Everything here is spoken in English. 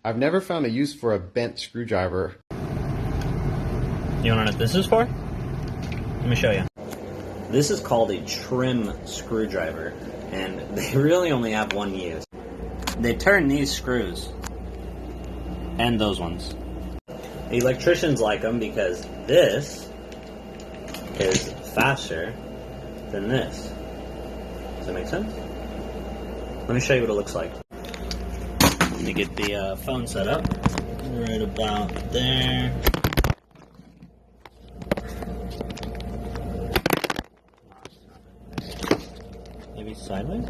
I've never found a use for a bent screwdriver. You want to know what this is for? Let me show you. This is called a trim screwdriver, and they really only have one use. They turn these screws and those ones. The electricians like them because this is faster than this. Does that make sense? Let me show you what it looks like. Let me get the phone set up. Right about there. Maybe sideways?